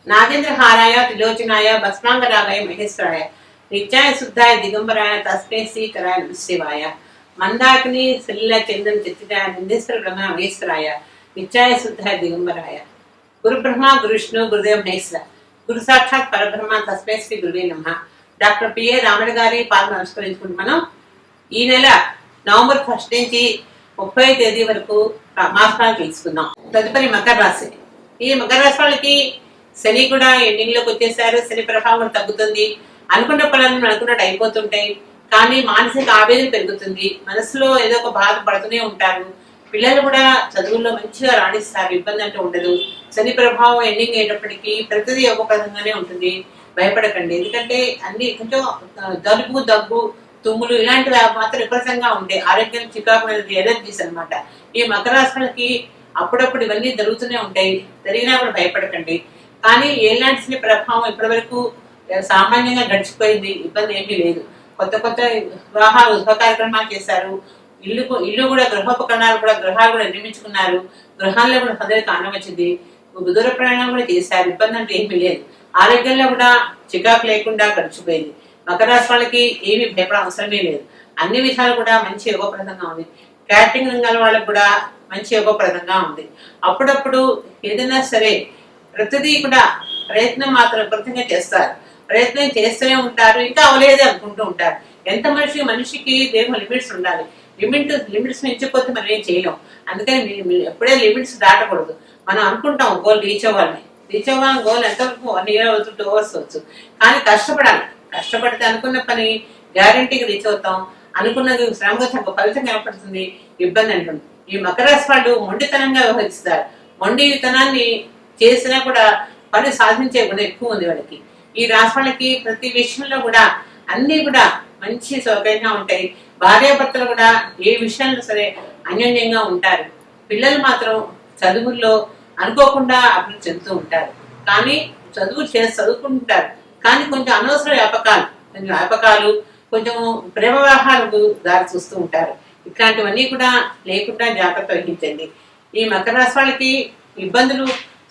नागेन्द्रहाराय त्रिलोचनाय भस्मांगरागाय महेश्वराय नित्याय शुद्धाय दिगंबराय तस्मै श्रीकराय नमः शिवाय मंदाकिनी सलिल चंदन चित्तिताय निंदेश्वर ब्रह्म महेश्वराय नित्याय शुद्धाय दिगंबराय गुरु ब्रह्मा गुरु विष्णु गुरुदेव महेश्वर गुरु साक्षात परब्रह्म तस्मै श्री गुरुवे नमः డాక్టర్ పిఏ రామడి గారి పాలన నమస్కరించుకుంటూ మనం ఈ నెల నవంబర్ 1 నుంచి 30వ తేదీ వరకు మాసాలు తెలుసుకుందాం. తదుపరి మకర రాశి. ఈ మకర రాశి వాళ్ళకి శని కూడా ఎండింగ్ లోకి వచ్చేసారు. శని ప్రభావం తగ్గుతుంది. అనుకున్న పనులను అనుకున్నట్టు అయిపోతుంటాయి. కానీ మానసిక ఆవేదన పెరుగుతుంది. మనసులో ఏదో ఒక బాధ పడుతూనే ఉంటారు. పిల్లలు కూడా చదువుల్లో మంచిగా రాణిస్తారు. ఇబ్బంది అంటూ ఉండదు. శని ప్రభావం ఎండింగ్ అయ్యేటప్పటికీ ప్రతిదీ యోగప్రదంగానే ఉంటుంది. భయపడకండి. ఎందుకంటే అన్ని కొంచెం జలుబు దగ్గు తుమ్ములు ఇలాంటివి మాత్రం విపరీతంగా ఉంటాయి. ఆరోగ్యం చికాకు అనేది ఎలర్జీస్ అనమాట. ఈ మకర రాశులకి అప్పుడప్పుడు ఇవన్నీ జరుగుతూనే ఉంటాయి. జరిగినా కూడా భయపడకండి. కానీ ఎలాంటి ప్రభావం ఇప్పటి వరకు సామాన్యంగా గడిచిపోయింది. ఇబ్బంది ఏమీ లేదు. కొత్త కొత్త వివాహాలు శుభ కార్యక్రమాలు చేశారు. ఇల్లు కూడా గృహోపకరణాలు కూడా గృహాలు కూడా నిర్మించుకున్నారు. గృహాల్లో కూడా అందరికి ఆనందం వచ్చింది. దూర ప్రయాణం కూడా చేశారు. ఇబ్బంది అంటే ఏమీ లేదు. ఆరోగ్యంలో కూడా చికాకు లేకుండా గడిచిపోయింది. మకర రాశి వాళ్ళకి ఏమీ భయపడ అవసరమే లేదు. అన్ని విషయాలు కూడా మంచి యోగప్రదంగా ఉంది. క్యాటరింగ్ రంగాల వాళ్ళకి కూడా మంచి యోగప్రదంగా ఉంది. అప్పుడప్పుడు ఏదైనా సరే ప్రతిదీ కూడా ప్రయత్నం మాత్రం విపరీతంగా చేస్తారు. ప్రయత్నం చేస్తూనే ఉంటారు. ఇంకా అవలేదే అనుకుంటూ ఉంటారు. ఎంత మనిషికి దేహం లిమిట్స్ ఉండాలి. లిమిట్స్ మించిపోతే మనం ఏం చేయలేం. అందుకని ఎప్పుడే లిమిట్స్ దాటకూడదు. మనం అనుకుంటాం గోల్ రీచ్ అవ్వాలని గోల్ ఎంతవరకు 1 year అవచ్చు 2 hours అవచ్చు. కానీ కష్టపడాలి. కష్టపడితే అనుకున్న పని గ్యారంటీగా రీచ్ అవుతాం. అనుకున్నది శ్రమగా తగ్గ ఫలితం ఏర్పడుతుంది. ఇబ్బంది అంటుంది. ఈ మకర రాశి వాళ్ళు మొండితనంగా వ్యవహరిస్తారు. మొండితనాన్ని చేసినా కూడా పని సాధించే గుణం ఎక్కువ ఉంది వాళ్ళకి. ఈ రాశి వాళ్ళకి ప్రతి విషయంలో కూడా అన్ని కూడా మంచి సౌకర్యంగా ఉంటాయి. భార్యాభర్తలు కూడా ఏ విషయంలో సరే అన్యోన్యంగా ఉంటారు. పిల్లలు మాత్రం చదువుల్లో అనుకోకుండా అభివృద్ధి చెందుతూ ఉంటారు. కానీ చదువుకుంటారు. కానీ కొంచెం అనవసర వ్యాపకాలు కొంచెం ప్రేమ వ్యవహారాలకు దారి చూస్తూ ఉంటారు. ఇట్లాంటివన్నీ కూడా లేకుండా జాగ్రత్త వహించండి. ఈ మకర రాశి వాళ్ళకి ఇబ్బందులు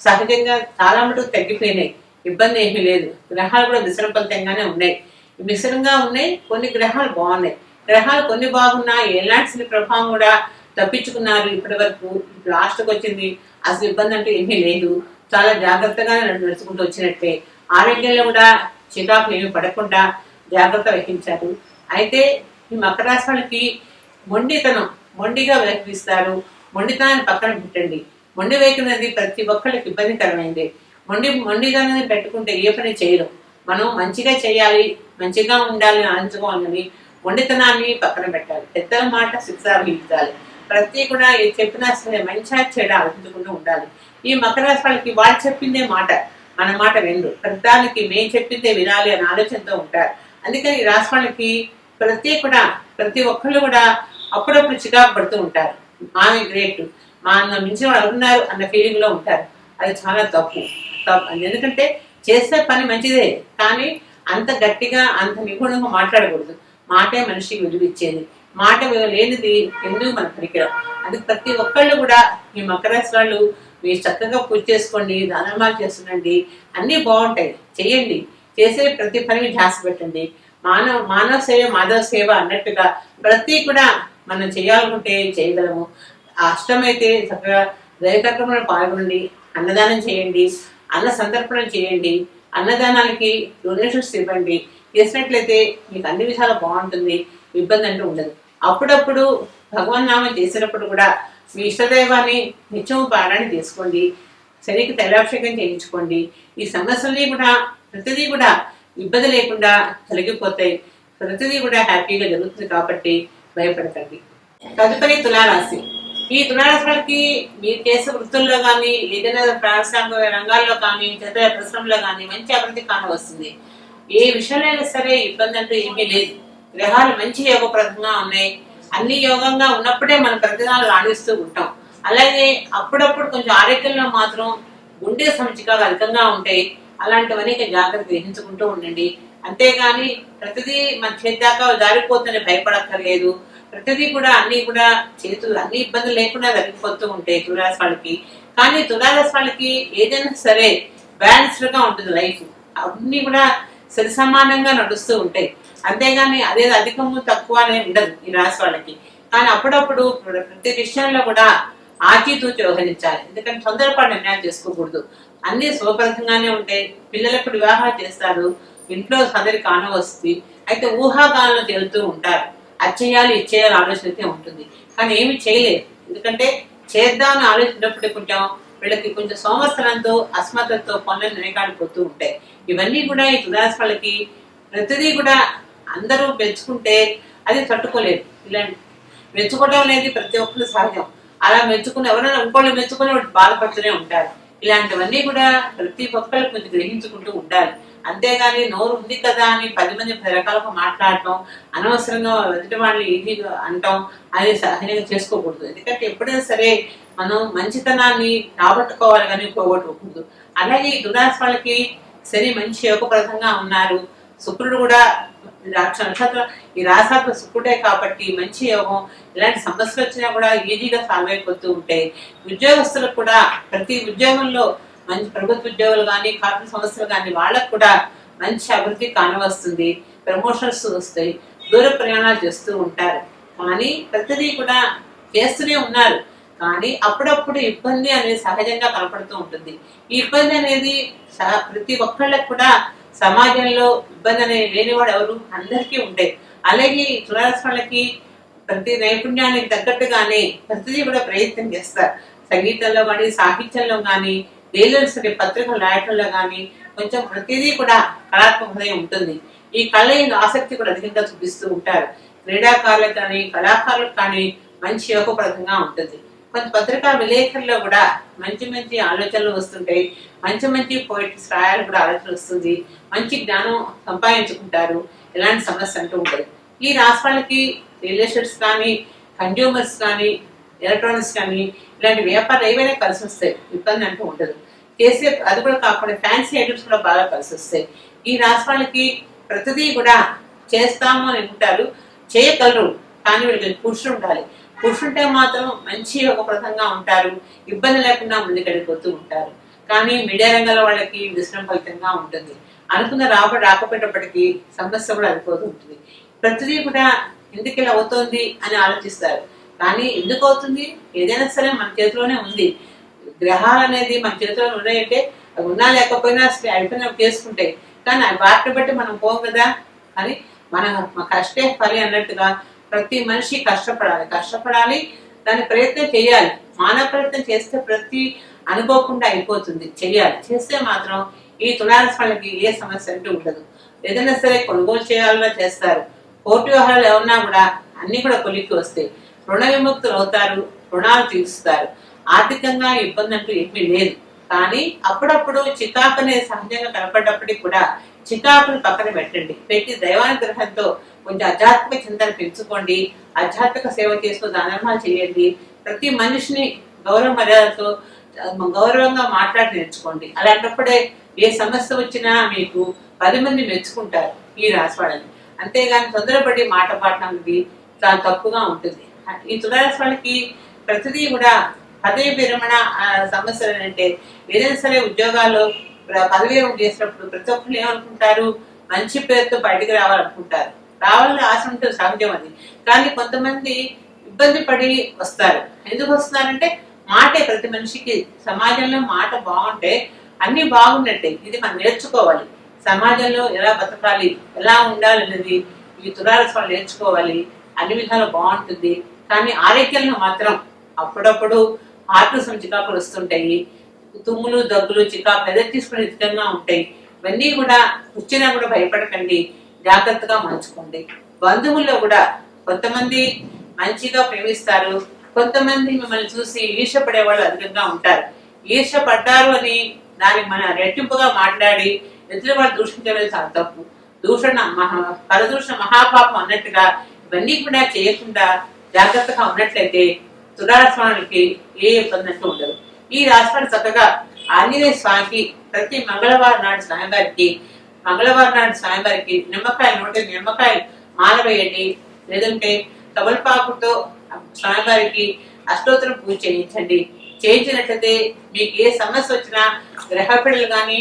సహజంగా చాలా మటుకు తగ్గిపోయినాయి. ఇబ్బంది ఏమీ లేదు. గ్రహాలు కూడా మిశ్రమఫలితంగానే ఉన్నాయి. మిశ్రంగా ఉన్నాయి. కొన్ని గ్రహాలు బాగున్నాయి. గ్రహాలు కొన్ని బాగున్నా ఎలాంటి ప్రభావం కూడా తప్పించుకున్నారు. ఇప్పటి వరకు లాస్ట్కి వచ్చింది. అసలు ఇబ్బంది అంటూ ఏమీ లేదు. చాలా జాగ్రత్తగా నడుచుకుంటూ వచ్చినట్టే. ఆరోగ్యంలో కూడా చికాకులు ఏమి పడకుండా జాగ్రత్త వహించారు. అయితే ఈ మకర రాశి వాళ్ళకి మొండిగా వ్యవహరిస్తారు. మొండితనాన్ని పక్కన పెట్టండి. మొండి వేకున్నది ప్రతి ఒక్కరికి ఇబ్బందికరమైంది. మొండితనాన్ని పెట్టుకుంటే ఏ పని చేయరు. మనం మంచిగా చేయాలి, మంచిగా ఉండాలి, ఆలోచించుకోవాలని మొండితనాన్ని పక్కన పెట్టాలి. పెద్దల మాట శిక్ష వహించాలి. ప్రతి కూడా చెప్పినా సరే మంచిగా చెడు ఆలోచించుకుంటూ ఉండాలి. ఈ మకర రాశి వాళ్ళకి వాళ్ళు చెప్పిందే మాట, మన మాట వినరు. ప్రతిదానికి మేము చెప్పిందే వినాలి అని ఆలోచనతో ఉంటారు. అందుకని ఈ రాశి వాళ్ళకి ప్రతి ఒక్కళ్ళు కూడా అప్పుడప్పుడు చికాకు పడుతూ ఉంటారు. ఆమె గ్రేట్, మా మించిన వాళ్ళు ఉన్నారు అన్న ఫీలింగ్ లో ఉంటారు. అది చాలా తప్పు. ఎందుకంటే చేసే పని మంచిదే, కానీ అంత గట్టిగా అంత నిపుణంగా మాట్లాడకూడదు. మాటే మనిషికి విలువిచ్చేది. మాట లేనిది ఎందుకు మన పనికిరాం. అందుకు ప్రతి ఒక్కళ్ళు కూడా ఈ మకర రాశి వాళ్ళు మీరు చక్కగా పూజ చేసుకోండి, దానమాలు చేస్తుండండి, అన్నీ బాగుంటాయి. చెయ్యండి. చేసే ప్రతి పని ధ్యాస పెట్టండి. మానవ సేవ మాధవ సేవ అన్నట్టుగా ప్రతి కూడా మనం చేయాలనుకుంటే చేయగలము. అష్టమైతే చక్కగా దైవకర్మలో పాల్గొనండి. అన్నదానం చేయండి. అన్న సంతర్పణ చేయండి. అన్నదానాలకి డొనేషన్స్ ఇవ్వండి. చేసినట్లయితే మీకు అన్ని విషయాలు బాగుంటుంది. ఇబ్బంది అంటూ ఉండదు. అప్పుడప్పుడు భగవన్ నామం చేసినప్పుడు కూడా మీ ఇష్టదైవాన్ని నిత్యము పారాయణ చేసుకోండి. శనికి తైలాభిషేకం చేయించుకోండి. ఈ సమస్యల్ని కూడా ప్రతిదీ కూడా ఇబ్బంది లేకుండా తొలగిపోతాయి. ప్రతిదీ కూడా హ్యాపీగా జరుగుతుంది. కాబట్టి భయపడకండి. తదుపరి తులారాశి. ఈ తులారాశి వాళ్ళకి మీరు చేసే వృత్తుల్లో కానీ ఏదైనా పారిశ్రామిక రంగాల్లో కానీ చదివే పరిశ్రమలో కానీ మంచి అభివృద్ధి కానవస్తుంది. ఏ విషయంలో సరే ఇబ్బంది అంటూ ఏమీ లేదు. గ్రహాలు మంచి యోగప్రదంగా ఉన్నాయి. అన్ని యోగంగా ఉన్నప్పుడే మనం ప్రతిదాలు రాణిస్తూ ఉంటాం. అలాగే అప్పుడప్పుడు కొంచెం ఆరోగ్యంలో మాత్రం గుండె సమస్యగా అధికంగా ఉంటాయి. అలాంటివన్నీ జాగ్రత్త గ్రహించుకుంటూ ఉండండి. అంతేగాని ప్రతిదీ మన చేద్దాకా జారిపోతుందని భయపడక్కర్లేదు. ప్రతిదీ కూడా అన్ని ఇబ్బందులు లేకుండా జరిగిపోతూ ఉంటాయి తులారాశి వాళ్ళకి. కానీ తులారాశి వాళ్ళకి ఏదైనా సరే బ్యాలెన్స్డ్ గా ఉంటుంది లైఫ్. అన్ని కూడా సరి సమానంగా నడుస్తూ ఉంటాయి. అంతేగాని అదే అధికము తక్కువ అనేది ఉండదు ఈ రాశి వాళ్ళకి. కానీ అప్పుడప్పుడు ప్రతి విషయంలో కూడా ఆచితూచి వ్యవహరించాలి. ఎందుకంటే తొందరపాటు నిర్ణయాలు చేసుకోకూడదు. అన్ని శుభప్రదంగానే ఉంటాయి. పిల్లలకు వివాహాలు చేస్తారు, ఇంట్లో సందడి కాను వస్తుంది. అయితే ఊహాగానాలు తేలుతూ ఉంటారు. అది చేయాలి ఇది చేయాలి ఆలోచన అయితే ఉంటుంది, కానీ ఏమి చేయలేదు. ఎందుకంటే చేద్దామని ఆలోచించినప్పుడు వీళ్ళకి కొంచెం సంవత్సరంతో అస్మతతో పనులను వెనకాడిపోతూ ఉంటాయి. ఇవన్నీ కూడా ఈ తులారాశి వాళ్ళకి ప్రతిదీ కూడా అందరూ మెచ్చుకుంటే అది తట్టుకోలేదు. ఇలాంటి మెచ్చుకోవడం అనేది ప్రతి ఒక్కరు సహజం. అలా మెచ్చుకుని ఎవరైనా ఇంకోళ్ళు మెచ్చుకుని బాధపడుతూనే ఉంటారు. ఇలాంటివన్నీ కూడా ప్రతి ఒక్కరు కొంచెం గ్రహించుకుంటూ ఉండాలి. అంతేగాని నోరు ఉంది కదా అని 10 మంది 10 రకాలుగా మాట్లాడటం, అనవసరంగా ఎదుటి వాళ్ళు ఈజీగా అంటాం అది సహజంగా చేసుకోకూడదు. ఎందుకంటే ఎప్పుడైనా సరే మనం మంచితనాన్ని రాబట్టుకోవాలి కానీ పోగొట్టుకోకూడదు. అలాగే ఈ తులారాశి వాళ్ళకి శని మంచి యోగప్రదంగా ఉన్నారు. శుక్రుడు కూడా నక్షత్రం ఈ రాశాత్మ శుక్రుడే కాబట్టి మంచి యోగం. ఇలాంటి సమస్యలు వచ్చినా కూడా ఈజీగా సాల్వ్ అయిపోతూ ఉంటాయి. ఉద్యోగస్తులకు కూడా ప్రతి ఉద్యోగంలో మంచి ప్రభుత్వ ఉద్యోగులు కానీ కార్పొరేట్ సంస్థలు కానీ వాళ్ళకు కూడా మంచి అభివృద్ధి కానవస్తుంది. ప్రమోషన్స్ వస్తాయి. దూర ప్రయాణాలు చేస్తూ ఉంటారు. కానీ ప్రతిదీ కూడా చేస్తూనే ఉన్నారు. కానీ అప్పుడప్పుడు ఇబ్బంది అనేది సహజంగా కనపడుతూ ఉంటుంది. ఈ ఇబ్బంది అనేది ప్రతి ఒక్కళ్ళకి కూడా సమాజంలో ఇబ్బంది అనేది లేనివాడు ఎవరు, అందరికీ ఉంటాయి. అలాగే తులారాశి వాళ్ళకి ప్రతి నైపుణ్యానికి తగ్గట్టుగానే ప్రతిదీ కూడా ప్రయత్నం చేస్తారు. సంగీతంలో కానీ సాహిత్యంలో కానీ దేనిలో పత్రికలు రాయటంలో కానీ కొంచెం ప్రతిదీ కూడా కళాత్మకత ఉంటుంది. ఈ కళ ఆసక్తి కూడా అధికంగా చూపిస్తూ ఉంటారు. క్రీడాకారులకు కానీ కళాకారులకు కానీ మంచి యోగప్రదంగా ఉంటుంది. కొంత పత్రికా విలేకరుల్లో కూడా మంచి మంచి ఆలోచనలు వస్తుంటాయి. మంచి మంచి పోయిట్స్ రాయాలు కూడా ఆలోచన వస్తుంది. మంచి జ్ఞానం సంపాదించుకుంటారు. ఎలాంటి సమస్య అంటూ ఉంటుంది. ఈ రాశి వాళ్ళకి రియల్ ఎస్టేట్స్ కానీ కన్జ్యూమర్స్ కానీ ఎలక్ట్రానిక్స్ కానీ ఇలాంటి వ్యాపారాలు ఏవైనా కలిసి వస్తాయి. ఇబ్బంది అంటూ ఉండదు. చేసే అది కూడా కాకుండా ఫ్యాన్సీ ఐటమ్స్ కూడా బాగా కలిసి వస్తాయి. ఈ రాశి వాళ్ళకి ప్రతిదీ కూడా చేస్తాము అని ఉంటారు, చేయగలరు. కానీ వీళ్ళకి పురుషుడు ఉండాలి. పురుషుంటే మాత్రం మంచి యోగప్రదంగా ఉంటారు. ఇబ్బంది లేకుండా ముందుకెళ్ళిపోతూ ఉంటారు. కానీ మీడియా రంగంలో వాళ్ళకి విశ్రమ ఫలితంగా ఉంటుంది. అనుకున్న రాకపోయేటప్పటికీ సమస్య కూడా అయిపోతూ ఉంటుంది. ప్రతిదీ కూడా ఎందుకు ఇలా అవుతుంది అని ఆలోచిస్తారు. కానీ ఎందుకు అవుతుంది, ఏదైనా సరే మన చేతిలోనే ఉంది. గ్రహాలు అనేది మన చేతిలో ఉన్నాయంటే అవి ఉన్నా లేకపోయినా అయిపోయినా చేసుకుంటాయి. కానీ వాటిని బట్టి మనం పోం కదా. కానీ మన కష్టే ఫలి అన్నట్టుగా ప్రతి మనిషి కష్టపడాలి, దాని ప్రయత్నం చేయాలి. మానవ ప్రయత్నం చేస్తే ప్రతి అనుకోకుండా అయిపోతుంది. చేస్తే మాత్రం ఈ తులారాశి వాళ్ళకి ఏ సమస్య అంటూ ఉండదు. ఏదైనా సరే కొనుగోలు చేయాలన్నా చేస్తారు. కోర్టు వ్యవహారాలు ఏమన్నా కూడా అన్ని కూడా కొలిక్కి వస్తాయి. రుణ విముక్తులు అవుతారు, రుణాలు తీరుస్తారు. ఆర్థికంగా ఇబ్బంది అంటూ ఏమీ లేదు. కానీ అప్పుడప్పుడు చికాకు అనేది సహజంగా కనపడ్డప్పటికీ కూడా చికాకులు పక్కన పెట్టి దైవానుగ్రహంతో కొంచెం ఆధ్యాత్మిక చింతన పెంచుకోండి. ఆధ్యాత్మిక సేవ చేస్తూ దానధర్మాలు చేయండి. ప్రతి మనిషిని గౌరవ మర్యాదతో గౌరవంగా మాట్లాడి నేర్చుకోండి. అలాంటప్పుడే ఏ సమస్య వచ్చినా మీకు 10 మంది మెచ్చుకుంటారు ఈ రాశి వాళ్ళని. అంతేగాని తొందరపడి మాట పాడడానికి చాలా తప్పుగా ఉంటుంది. ఈ తులారాశి వాళ్ళకి ప్రతిదీ కూడా పదవి విరమణ సమస్యలు అంటే ఏదైనా సరే ఉద్యోగాల్లో పదవి విరమణ చేసినప్పుడు ప్రతి ఒక్కరు ఏమనుకుంటారు, మంచి పేరుతో బయటకు రావాలనుకుంటారు. రావాలని ఆశ ఉంటే సహజం అది. కానీ కొంతమంది ఇబ్బంది పడి వస్తారు. ఎందుకు వస్తున్నారంటే మాటే ప్రతి మనిషికి. సమాజంలో మాట బాగుంటే అన్ని బాగున్నట్టే. ఇది మనం నేర్చుకోవాలి. సమాజంలో ఎలా బతకాలి, ఎలా ఉండాలి అనేది ఈ తులారాశి వాళ్ళు నేర్చుకోవాలి. అన్ని విధాలు బాగుంటుంది. కానీ ఆరోగ్యంలో మాత్రం అప్పుడప్పుడు ఆటలు చికాకులు వస్తుంటాయి. తుమ్ములు దగ్గులు చికాకులు ఎదురు తీసుకునే విధంగా ఉంటాయి. ఇవన్నీ కూడా వచ్చినా కూడా భయపడకండి, జాగ్రత్తగా మంచుకోండి. బంధువుల్లో కూడా కొంతమంది మంచిగా ప్రేమిస్తారు, కొంతమంది మిమ్మల్ని చూసి ఈర్ష్యపడే వాళ్ళు అధికంగా ఉంటారు. ఈర్ష్యపడ్డారు అని దానికి మన రెట్టింపుగా మాట్లాడి ఎదురు వాళ్ళు దూషించలేదు చాలా తప్పు. పరదూషణ మహాపాపం అన్నట్టుగా ఇవన్నీ కూడా చేయకుండా జాగ్రత్తగా ఉన్నట్లయితే తులారాశి వాళ్ళకి ఏ ఇబ్బంది అంటూ ఉండదు. ఈ రాశి చక్కగా ఆంజనేయ స్వామికి ప్రతి మంగళవారం నాడు స్వామివారికి నిమ్మకాయలు మాల వేయండి. లేదంటే తమలపాకుతో స్వామివారికి అష్టోత్తరం పూజ చేయించండి. చేయించినట్లయితే మీకు ఏ సమస్య వచ్చినా గ్రహపీడలు కానీ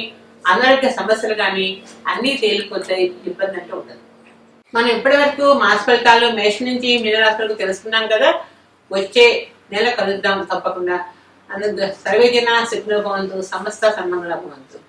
అనారోగ్య సమస్యలు కానీ అన్నీ తేలిపోతాయి, ఇబ్బంది అంటే ఉండదు. మనం ఇప్పటి వరకు మాస ఫలితాలు మేషం నుంచి మీనరాశులకు తెలుసుకున్నాం కదా. వచ్చే నెల కలుద్దాం తప్పకుండా. సర్వేజన సుఖినో భవంతు, సమస్త సన్మంగళ భవంతు.